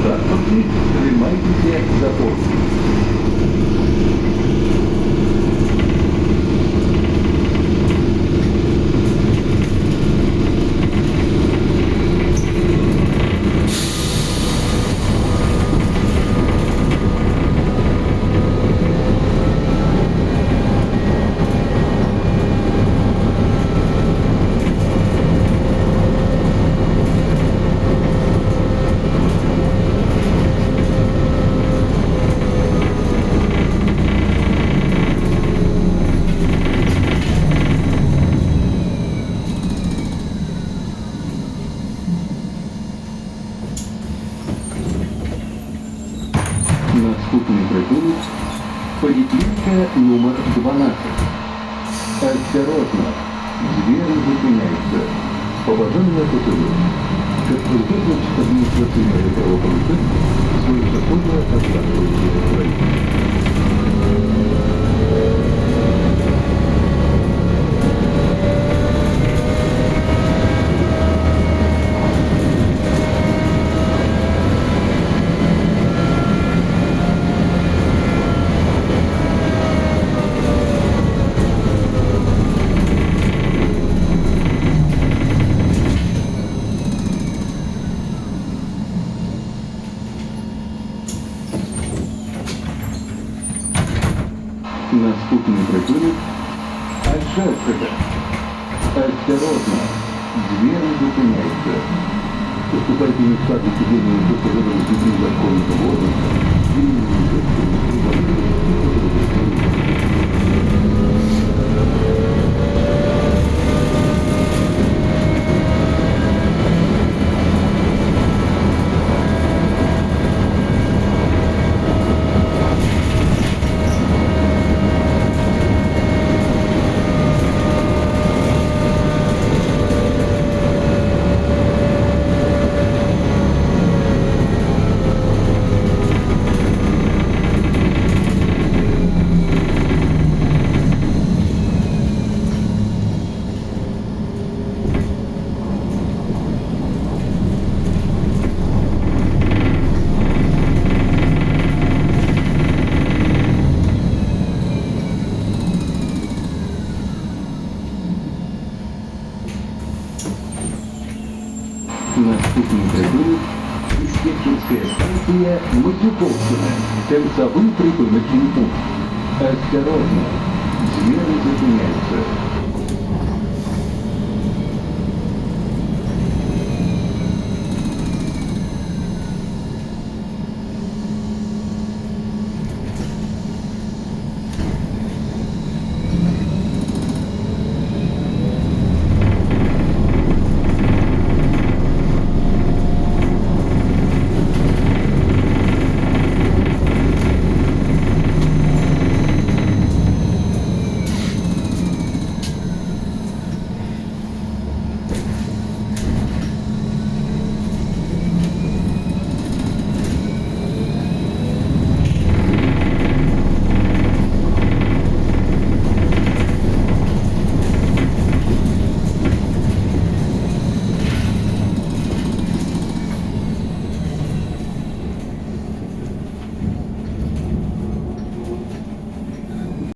транспорті тримайтеся за поручень. Наступний притулок – поліклініка номер 12. Осторожно, двери зупиняются. Побажання патрулю. Как выглядит административное правопорушение, свое законное отталкивающее строение. Наступный притулок – Альшевская. Осторожно, двери зупиняются. Поступайте не в сад сидения до пожарного земли законного органа. Наступный притулок – диспетчерская станция Матюковская. Концевой припомочный пункт. Осторожно, двери зупиняются.